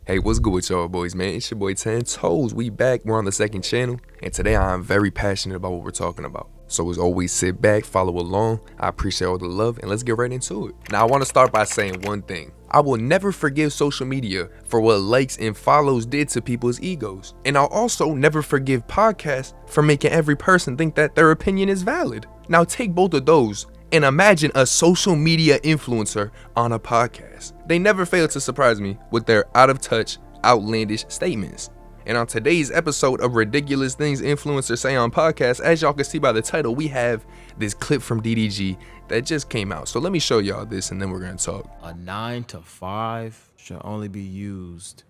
Hey, what's good with y'all boys, man? It's your boy 10 Toes. We back. We're on the second channel. And today I'm very passionate about what we're talking about. So as always, sit back, follow along. I appreciate all the love and let's get right into it. Now I want to start by saying one thing. I will never forgive social media for what likes and follows did to people's egos. And I'll also never forgive podcasts for making every person think that their opinion is valid. Now take both of those and imagine a social media influencer on a podcast. They never fail to surprise me with their out-of-touch, outlandish statements. And on today's episode of Ridiculous Things Influencers Say on Podcasts, as y'all can see by the title, we have this clip from DDG that just came out. So let me show y'all this and then we're gonna talk. A 9 to 5 should only be used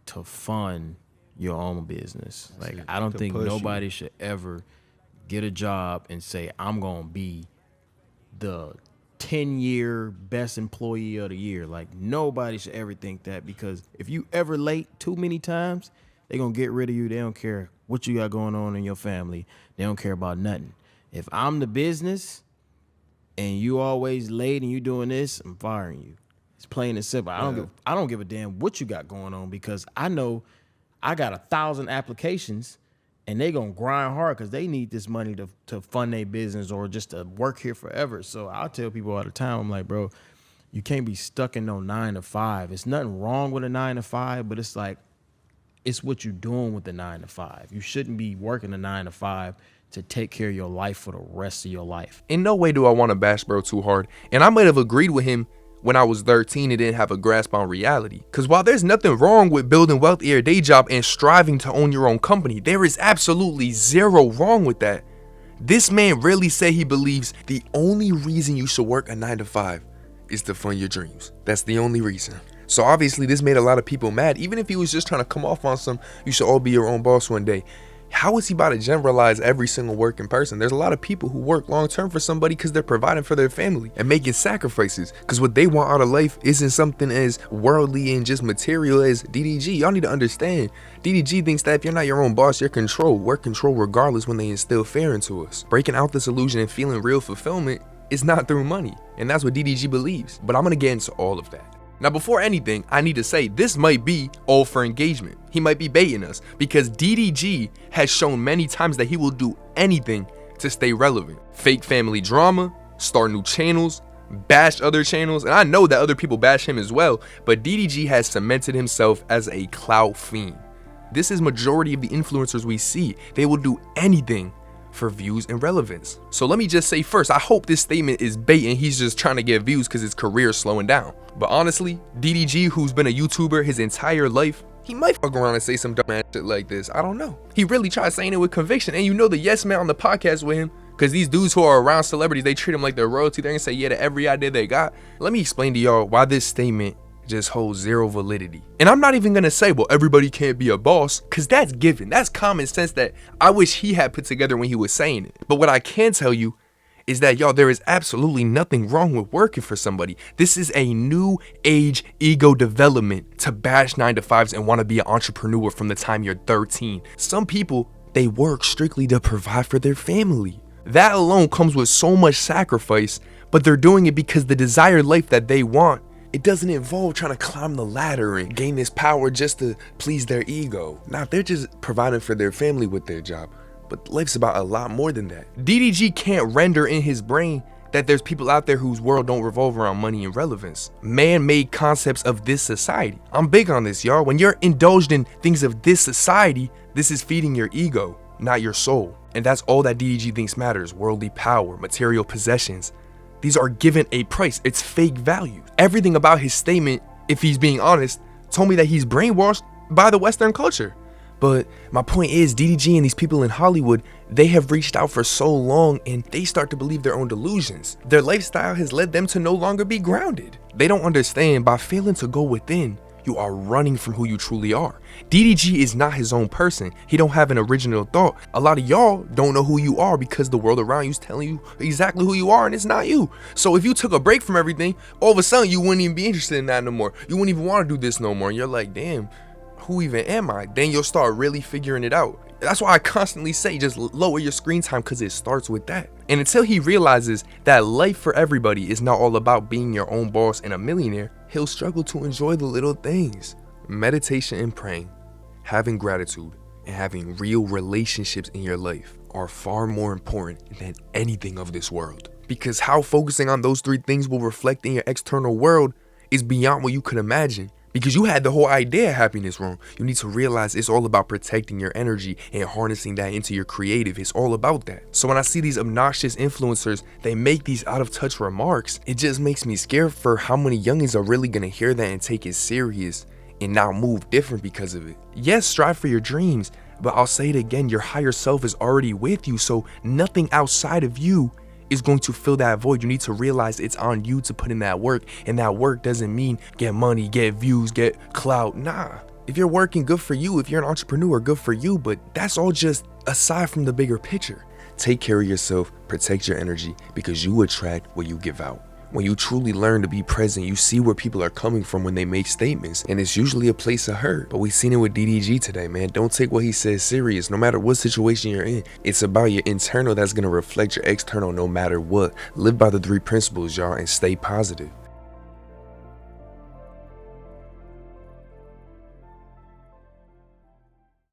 to fund your own business. Like, I don't think nobody should ever get a job and say, I'm gonna be the 10-year best employee of the year. Like, nobody should ever think that, because if you ever late too many times, they're gonna get rid of you. They don't care what you got going on in your family. They don't care about nothing. If I'm the business and you always late and you doing this, I'm firing you. It's plain and simple. I don't give a damn what you got going on, because I know I got 1,000 applications and they gonna grind hard because they need this money to fund their business or just to work here forever. So I'll tell people all the time, I'm like, bro, you can't be stuck in no 9 to 5. It's nothing wrong with a 9 to 5, but it's like, it's what you're doing with the 9 to 5. You shouldn't be working a 9 to 5 to take care of your life for the rest of your life. In no way do I want to bash bro too hard, and I might have agreed with him when I was 13 and didn't have a grasp on reality. Because while there's nothing wrong with building wealth in your day job and striving to own your own company, there is absolutely zero wrong with that. This man really said he believes the only reason you should work a 9 to 5 is to fund your dreams. That's the only reason. So obviously this made a lot of people mad, even if he was just trying to come off on some, you should all be your own boss one day. How is he about to generalize every single working person? There's a lot of people who work long term for somebody because they're providing for their family and making sacrifices, because what they want out of life isn't something as worldly and just material as DDG. Y'all need to understand, DDG thinks that if you're not your own boss, you're controlled. We're controlled regardless when they instill fear into us. Breaking out this illusion and feeling real fulfillment is not through money, and that's what DDG believes. But I'm gonna get into all of that. Now, before anything, I need to say this might be all for engagement. He might be baiting us, because DDG has shown many times that he will do anything to stay relevant. Fake family drama, start new channels, bash other channels, and I know that other people bash him as well, but DDG has cemented himself as a clout fiend. This is majority of the influencers we see. They will do anything for views and relevance. So let me just say first, I hope this statement is bait and he's just trying to get views because his career is slowing down. But honestly, DDG, who's been a YouTuber his entire life, he might fuck around and say some dumb ass shit like this. I don't know. He really tried saying it with conviction, and you know the yes man on the podcast with him, because these dudes who are around celebrities, they treat them like they're royalty. They're gonna say yeah to every idea they got. Let me explain to y'all why this statement just holds zero validity. And I'm not even gonna say, well, everybody can't be a boss, because that's given. That's common sense that I wish he had put together when he was saying it. But what I can tell you is that, y'all, there is absolutely nothing wrong with working for somebody. This is a new age ego development to bash 9 to 5s and want to be an entrepreneur from the time you're 13. Some people, they work strictly to provide for their family. That alone comes with so much sacrifice, but they're doing it because the desired life that they want, it doesn't involve trying to climb the ladder and gain this power just to please their ego. Now, if they're just providing for their family with their job, but life's about a lot more than that. DDG can't render in his brain that there's people out there whose world don't revolve around money and relevance. Man-made concepts of this society. I'm big on this, y'all. When you're indulged in things of this society, this is feeding your ego, not your soul. And that's all that DDG thinks matters: worldly power, material possessions. These are given a price. It's fake value. Everything about his statement, if he's being honest, told me that he's brainwashed by the Western culture. But my point is, DDG and these people in Hollywood, they have reached out for so long and they start to believe their own delusions. Their lifestyle has led them to no longer be grounded. They don't understand, by failing to go within, you are running from who you truly are. DDG is not his own person. He don't have an original thought. A lot of y'all don't know who you are because the world around you is telling you exactly who you are, and it's not you. So if you took a break from everything, all of a sudden you wouldn't even be interested in that no more. You wouldn't even want to do this no more. And you're like, damn, who even am I? Then you'll start really figuring it out. That's why I constantly say just lower your screen time, because it starts with that. And until he realizes that life for everybody is not all about being your own boss and a millionaire, he'll struggle to enjoy the little things. Meditation and praying, having gratitude, and having real relationships in your life are far more important than anything of this world. Because how focusing on those three things will reflect in your external world is beyond what you could imagine. Because you had the whole idea of happiness wrong. You need to realize it's all about protecting your energy and harnessing that into your creative. It's all about that. So when I see these obnoxious influencers, they make these out of touch remarks, it just makes me scared for how many youngins are really gonna hear that and take it serious and now move different because of it. Yes, strive for your dreams, but I'll say it again, your higher self is already with you, so nothing outside of you is going to fill that void. You need to realize it's on you to put in that work, and that work doesn't mean get money, get views, get clout. Nah, if you're working, good for you. If you're an entrepreneur, good for you, but that's all just aside from the bigger picture. Take care of yourself, protect your energy, because you attract what you give out. When you truly learn to be present, you see where people are coming from when they make statements, and it's usually a place of hurt. But we seen it with DDG today, man. Don't take what he says serious, no matter what situation you're in. It's about your internal that's gonna reflect your external no matter what. Live by the 3 principles, y'all, and stay positive.